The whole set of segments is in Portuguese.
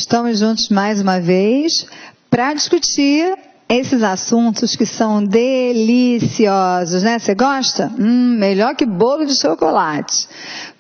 Estamos juntos mais uma vez para discutir esses assuntos que são deliciosos, né? Você gosta? Melhor que bolo de chocolate.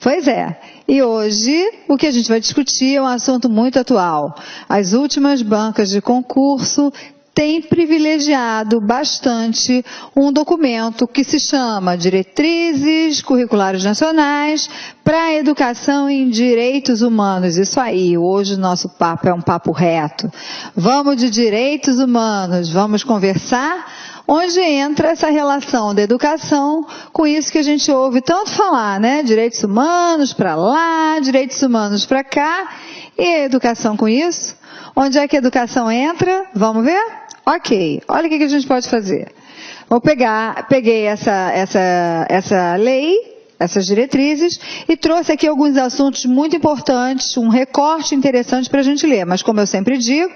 Pois é. E hoje o que a gente vai discutir é um assunto muito atual. As últimas bancas de concurso têm privilegiado bastante um documento que se chama Diretrizes Curriculares Nacionais para a Educação em Direitos Humanos. Isso aí, hoje o nosso papo é um papo reto. Vamos de direitos humanos, vamos conversar onde entra essa relação da educação com isso que a gente ouve tanto falar, né? Direitos humanos para lá, direitos humanos para cá, e a educação com isso? Onde é que a educação entra? Vamos ver? Ok, olha o que a gente pode fazer. Peguei essa lei, essas diretrizes, e trouxe aqui alguns assuntos muito importantes, um recorte interessante para a gente ler. Mas como eu sempre digo,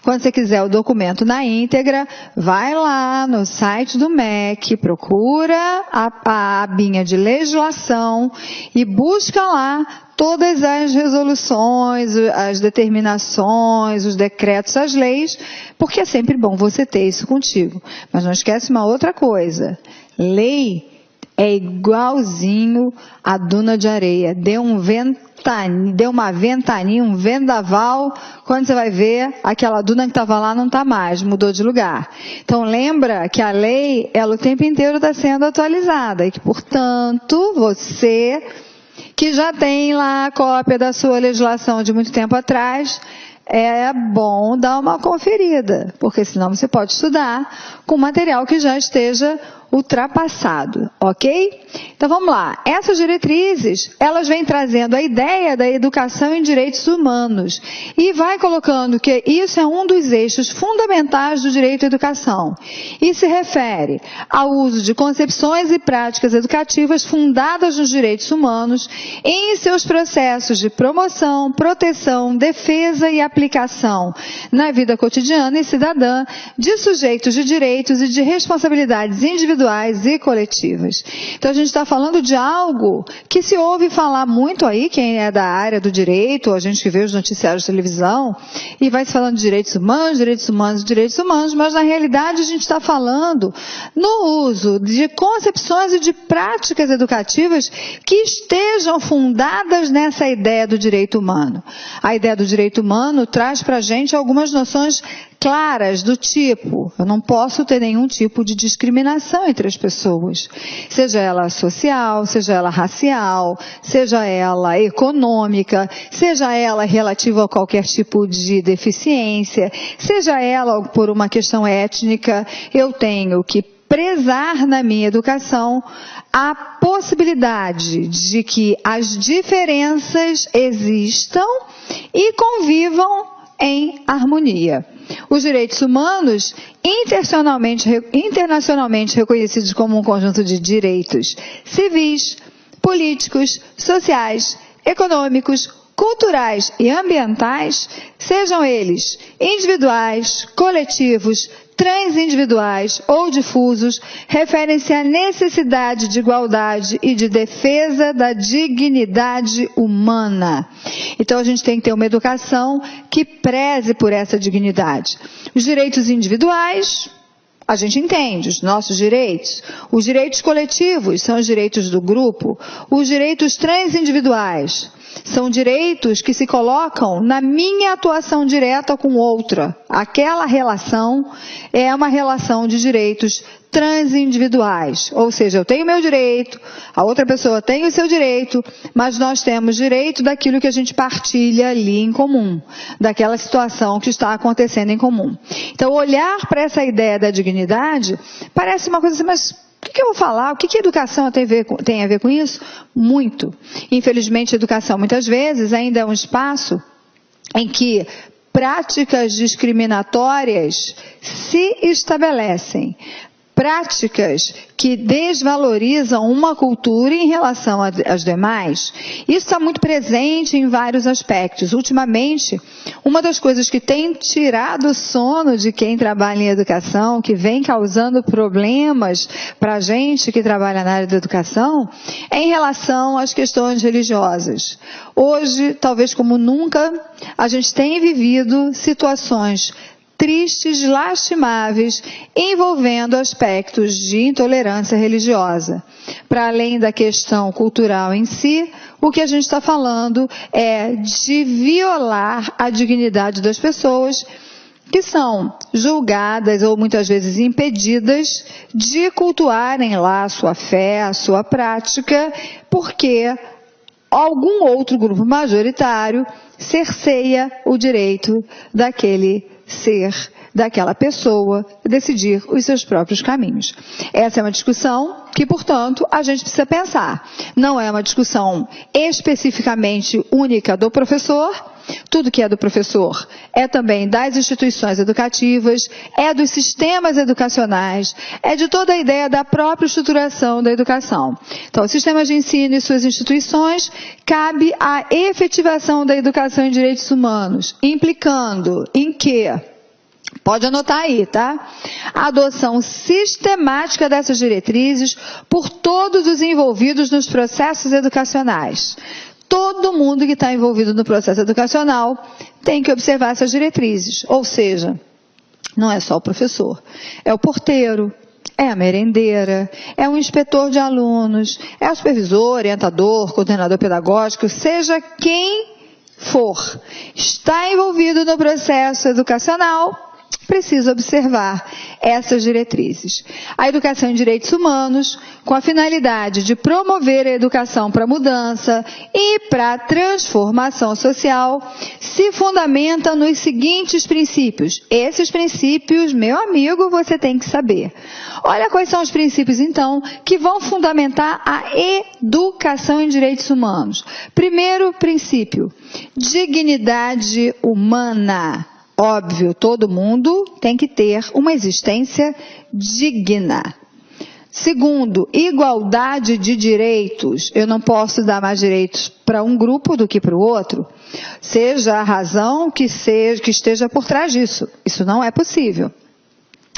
quando você quiser o documento na íntegra, vai lá no site do MEC, procura a abinha de legislação e busca lá todas as resoluções, as determinações, os decretos, as leis, porque é sempre bom você ter isso contigo. Mas não esquece uma outra coisa, lei é igualzinho a duna de areia, deu uma ventania, um vendaval, quando você vai ver, aquela duna que estava lá não está mais, mudou de lugar. Então lembra que a lei, ela o tempo inteiro está sendo atualizada, e que, portanto, você que já tem lá a cópia da sua legislação de muito tempo atrás, é bom dar uma conferida, porque senão você pode estudar com material que já esteja ultrapassado, ok? Então vamos lá, essas diretrizes, elas vêm trazendo a ideia da educação em direitos humanos e vai colocando que isso é um dos eixos fundamentais do direito à educação e se refere ao uso de concepções e práticas educativas fundadas nos direitos humanos em seus processos de promoção, proteção, defesa e aplicação na vida cotidiana e cidadã de sujeitos de direitos e de responsabilidades individuais e coletivas. Então a gente está falando de algo que se ouve falar muito aí, quem é da área do direito, a gente que vê os noticiários de televisão, e vai se falando de direitos humanos, direitos humanos, direitos humanos, mas na realidade a gente está falando no uso de concepções e de práticas educativas que estejam fundadas nessa ideia do direito humano. A ideia do direito humano traz para a gente algumas noções claras do tipo, eu não posso ter nenhum tipo de discriminação entre as pessoas, seja ela social, seja ela racial, seja ela econômica, seja ela relativa a qualquer tipo de deficiência, seja ela por uma questão étnica, eu tenho que prezar na minha educação a possibilidade de que as diferenças existam e convivam em harmonia. Os direitos humanos, internacionalmente reconhecidos como um conjunto de direitos civis, políticos, sociais, econômicos, culturais e ambientais, sejam eles individuais, coletivos, transindividuais ou difusos, referem-se à necessidade de igualdade e de defesa da dignidade humana. Então a gente tem que ter uma educação que preze por essa dignidade. Os direitos individuais, a gente entende, os nossos direitos. Os direitos coletivos são os direitos do grupo. Os direitos transindividuais são direitos que se colocam na minha atuação direta com outra. Aquela relação é uma relação de direitos transindividuais. Ou seja, eu tenho meu direito, a outra pessoa tem o seu direito, mas nós temos direito daquilo que a gente partilha ali em comum, daquela situação que está acontecendo em comum. Então, olhar para essa ideia da dignidade parece uma coisa assim, mas o que eu vou falar? O que a educação tem a ver com isso? Muito. Infelizmente, a educação, muitas vezes, ainda é um espaço em que práticas discriminatórias se estabelecem. Práticas que desvalorizam uma cultura em relação às demais. Isso está muito presente em vários aspectos. Ultimamente, uma das coisas que tem tirado o sono de quem trabalha em educação, que vem causando problemas para a gente que trabalha na área da educação, é em relação às questões religiosas. Hoje, talvez como nunca, a gente tem vivido situações tristes, lastimáveis, envolvendo aspectos de intolerância religiosa. Para além da questão cultural em si, o que a gente está falando é de violar a dignidade das pessoas que são julgadas ou muitas vezes impedidas de cultuarem lá a sua fé, a sua prática, porque algum outro grupo majoritário cerceia o direito daquele ser, daquela pessoa, decidir os seus próprios caminhos. Essa é uma discussão que, portanto, a gente precisa pensar. Não é uma discussão especificamente única do professor. Tudo que é do professor é também das instituições educativas, é dos sistemas educacionais, é de toda a ideia da própria estruturação da educação. Então, os sistemas de ensino e suas instituições, cabe a efetivação da educação em direitos humanos, implicando em que, pode anotar aí, tá? A adoção sistemática dessas diretrizes por todos os envolvidos nos processos educacionais. Todo mundo que está envolvido no processo educacional tem que observar essas diretrizes. Ou seja, não é só o professor, é o porteiro, é a merendeira, é o inspetor de alunos, é o supervisor, orientador, coordenador pedagógico, seja quem for, está envolvido no processo educacional, precisa observar essas diretrizes. A educação em direitos humanos, com a finalidade de promover a educação para a mudança e para a transformação social, se fundamenta nos seguintes princípios. Esses princípios, meu amigo, você tem que saber. Olha quais são os princípios, então, que vão fundamentar a educação em direitos humanos. Primeiro princípio, dignidade humana. Óbvio, todo mundo tem que ter uma existência digna. Segundo, igualdade de direitos. Eu não posso dar mais direitos para um grupo do que para o outro, seja a razão que esteja por trás disso. Isso não é possível.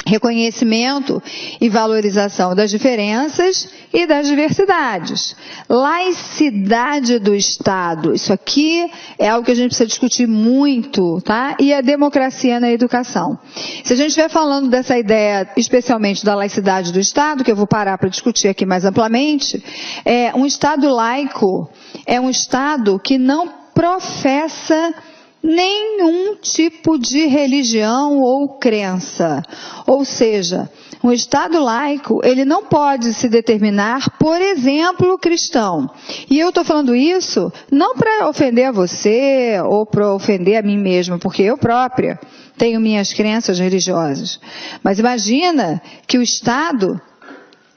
Reconhecimento e valorização das diferenças e das diversidades. Laicidade do Estado. Isso aqui é algo que a gente precisa discutir muito, tá? E a democracia na educação. Se a gente estiver falando dessa ideia, especialmente da laicidade do Estado, que eu vou parar para discutir aqui mais amplamente, um Estado laico é um Estado que não professa nenhum tipo de religião ou crença. Ou seja, um Estado laico, ele não pode se determinar, por exemplo, cristão. E eu estou falando isso não para ofender a você ou para ofender a mim mesma, porque eu própria tenho minhas crenças religiosas. Mas imagina que o Estado,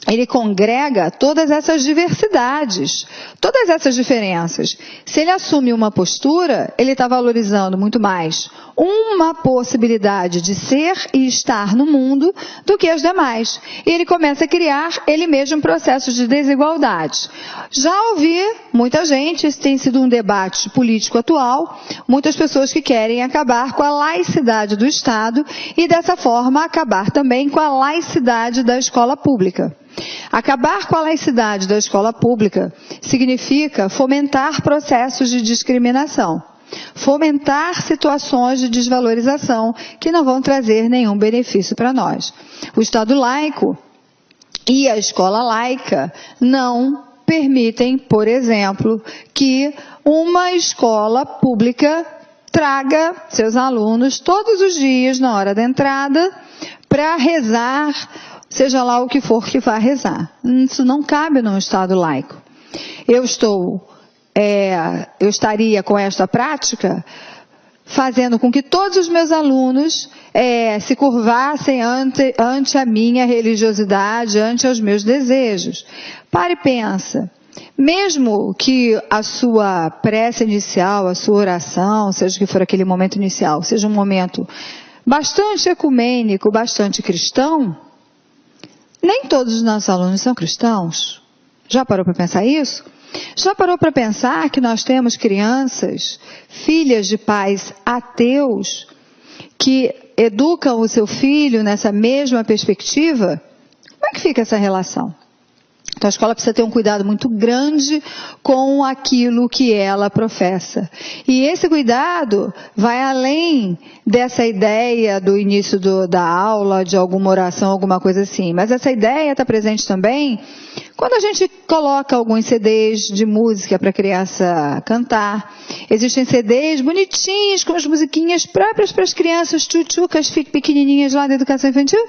ele congrega todas essas diversidades, todas essas diferenças. Se ele assume uma postura, ele está valorizando muito mais uma possibilidade de ser e estar no mundo do que as demais. E ele começa a criar ele mesmo processos de desigualdade. Já ouvi muita gente, esse tem sido um debate político atual, muitas pessoas que querem acabar com a laicidade do Estado e dessa forma acabar também com a laicidade da escola pública. Acabar com a laicidade da escola pública significa fomentar processos de discriminação, fomentar situações de desvalorização que não vão trazer nenhum benefício para nós. O Estado laico e a escola laica não permitem, por exemplo, que uma escola pública traga seus alunos todos os dias na hora da entrada para rezar, seja lá o que for que vá rezar. Isso não cabe num Estado laico. Eu estaria com esta prática fazendo com que todos os meus alunos se curvassem ante a minha religiosidade, ante os meus desejos. Para e pensa. Mesmo que a sua prece inicial, a sua oração, seja o que for aquele momento inicial, seja um momento bastante ecumênico, bastante cristão, nem todos os nossos alunos são cristãos. Já parou para pensar isso? Já parou para pensar que nós temos crianças, filhas de pais ateus, que educam o seu filho nessa mesma perspectiva? Como é que fica essa relação? Então, a escola precisa ter um cuidado muito grande com aquilo que ela professa. E esse cuidado vai além dessa ideia do início da aula, de alguma oração, alguma coisa assim. Mas essa ideia está presente também quando a gente coloca alguns CDs de música para a criança cantar. Existem CDs bonitinhos, com as musiquinhas próprias para as crianças tchutchucas pequenininhas lá da educação infantil.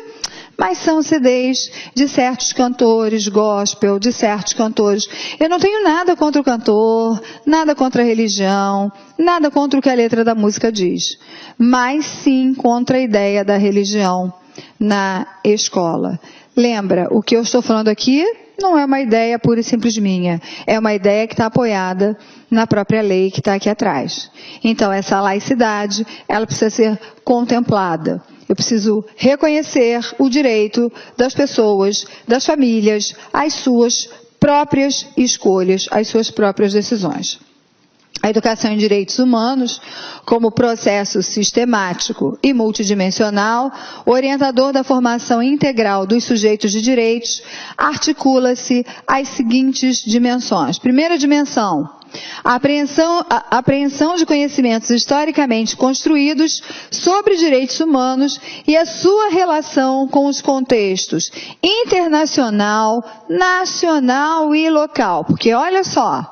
Mas são CDs de certos cantores gospel, de certos cantores. Eu não tenho nada contra o cantor, nada contra a religião, nada contra o que a letra da música diz. Mas sim contra a ideia da religião na escola. Lembra, o que eu estou falando aqui não é uma ideia pura e simples minha. É uma ideia que está apoiada na própria lei que está aqui atrás. Então, essa laicidade, ela precisa ser contemplada. Eu preciso reconhecer o direito das pessoas, das famílias, às suas próprias escolhas, às suas próprias decisões. A educação em direitos humanos, como processo sistemático e multidimensional, orientador da formação integral dos sujeitos de direitos, articula-se às seguintes dimensões. Primeira dimensão, a apreensão de conhecimentos historicamente construídos sobre direitos humanos e a sua relação com os contextos internacional, nacional e local. Porque olha só,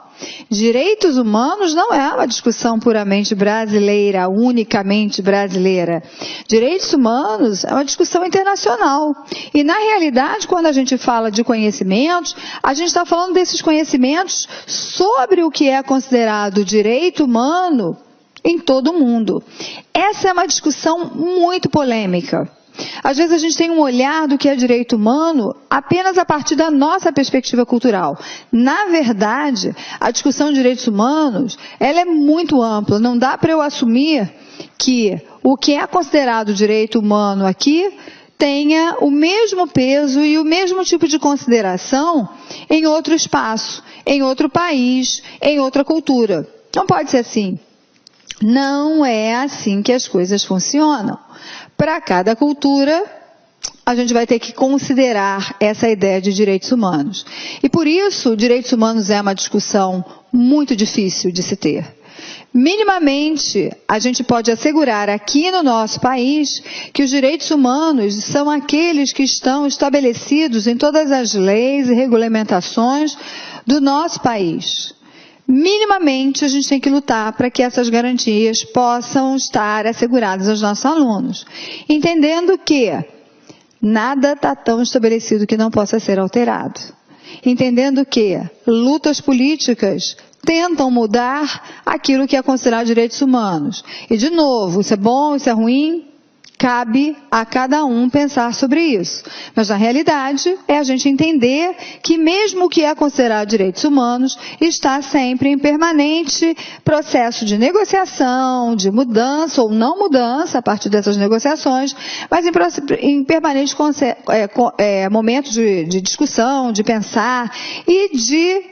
direitos humanos não é uma discussão puramente brasileira, unicamente brasileira. Direitos humanos é uma discussão internacional. E, na realidade, quando a gente fala de conhecimentos, a gente está falando desses conhecimentos sobre o que é considerado direito humano em todo o mundo. Essa é uma discussão muito polêmica. Às vezes a gente tem um olhar do que é direito humano apenas a partir da nossa perspectiva cultural. Na verdade, a discussão de direitos humanos, ela é muito ampla. Não dá para eu assumir que o que é considerado direito humano aqui tenha o mesmo peso e o mesmo tipo de consideração em outro espaço, em outro país, em outra cultura. Não pode ser assim. Não é assim que as coisas funcionam. Para cada cultura, a gente vai ter que considerar essa ideia de direitos humanos. E por isso, direitos humanos é uma discussão muito difícil de se ter. Minimamente, a gente pode assegurar aqui no nosso país que os direitos humanos são aqueles que estão estabelecidos em todas as leis e regulamentações do nosso país. Minimamente, a gente tem que lutar para que essas garantias possam estar asseguradas aos nossos alunos. Entendendo que nada está tão estabelecido que não possa ser alterado. Entendendo que lutas políticas tentam mudar aquilo que é considerado direitos humanos. E, de novo, isso é bom, isso é ruim? Cabe a cada um pensar sobre isso. Mas, na realidade, é a gente entender que mesmo o que é considerado direitos humanos está sempre em permanente processo de negociação, de mudança ou não mudança a partir dessas negociações, mas em permanente momento de discussão, de pensar e de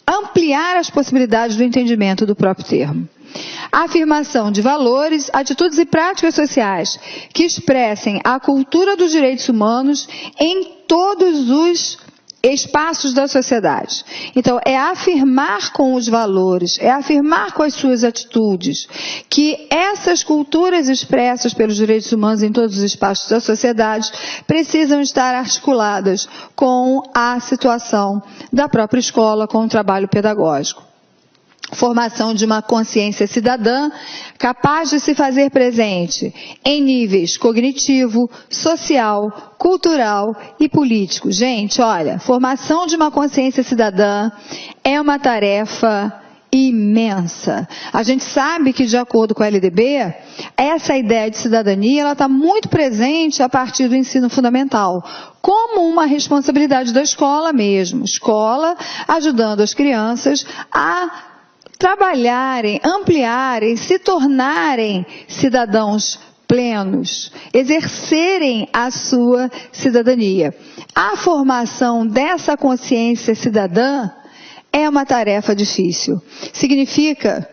ampliar as possibilidades do entendimento do próprio termo. A afirmação de valores, atitudes e práticas sociais que expressem a cultura dos direitos humanos em todos os espaços da sociedade. Então, é afirmar com os valores, é afirmar com as suas atitudes que essas culturas expressas pelos direitos humanos em todos os espaços da sociedade precisam estar articuladas com a situação da própria escola, com o trabalho pedagógico. Formação de uma consciência cidadã capaz de se fazer presente em níveis cognitivo, social, cultural e político. Gente, olha, formação de uma consciência cidadã é uma tarefa imensa. A gente sabe que, de acordo com a LDB, essa ideia de cidadania ela está muito presente a partir do ensino fundamental, como uma responsabilidade da escola mesmo. Escola ajudando as crianças a trabalharem, ampliarem, se tornarem cidadãos plenos, exercerem a sua cidadania. A formação dessa consciência cidadã é uma tarefa difícil. Significa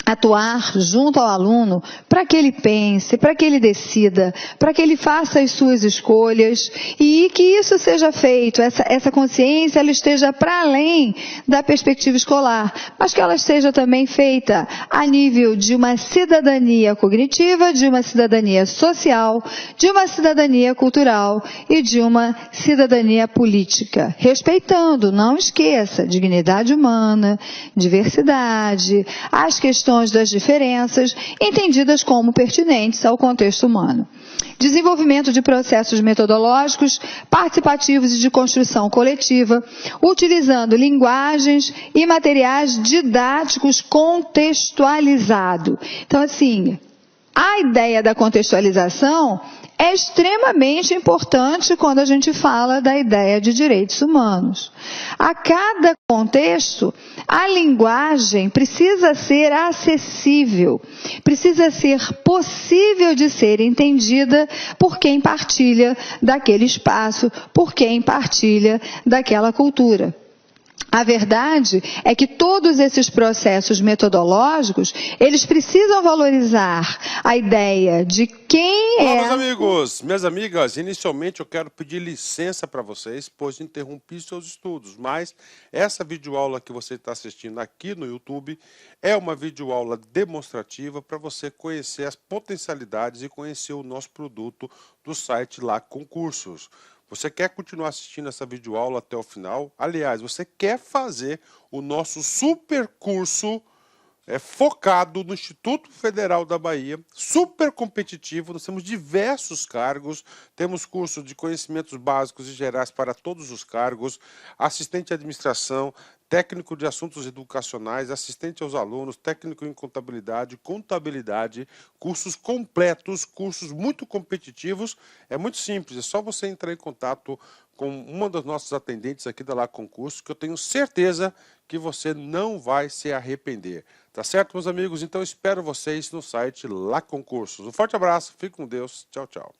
atuar junto ao aluno para que ele pense, para que ele decida, para que ele faça as suas escolhas e que isso seja feito, essa consciência ela esteja para além da perspectiva escolar, mas que ela esteja também feita a nível de uma cidadania cognitiva, de uma cidadania social, de uma cidadania cultural e de uma cidadania política, respeitando, não esqueça, dignidade humana, diversidade, as questões das diferenças, entendidas como pertinentes ao contexto humano. Desenvolvimento de processos metodológicos, participativos e de construção coletiva, utilizando linguagens e materiais didáticos contextualizados. Então, assim, a ideia da contextualização é extremamente importante quando a gente fala da ideia de direitos humanos. A cada contexto, a linguagem precisa ser acessível, precisa ser possível de ser entendida por quem partilha daquele espaço, por quem partilha daquela cultura. A verdade é que todos esses processos metodológicos, eles precisam valorizar a ideia de quem Olá, é... meus amigos, minhas amigas, inicialmente eu quero pedir licença para vocês, pois interrompi seus estudos, mas essa videoaula que você está assistindo aqui no YouTube é uma videoaula demonstrativa para você conhecer as potencialidades e conhecer o nosso produto do site Lá Concursos. Você quer continuar assistindo essa videoaula até o final? Aliás, você quer fazer o nosso super curso focado no Instituto Federal da Bahia, super competitivo, nós temos diversos cargos, temos curso de conhecimentos básicos e gerais para todos os cargos, assistente de administração, técnico de assuntos educacionais, assistente aos alunos, técnico em contabilidade, cursos completos, cursos muito competitivos. É muito simples, é só você entrar em contato com uma das nossas atendentes aqui da Lá Concursos, que eu tenho certeza que você não vai se arrepender. Tá certo, meus amigos? Então espero vocês no site Lá Concursos. Um forte abraço, fique com Deus, tchau, tchau.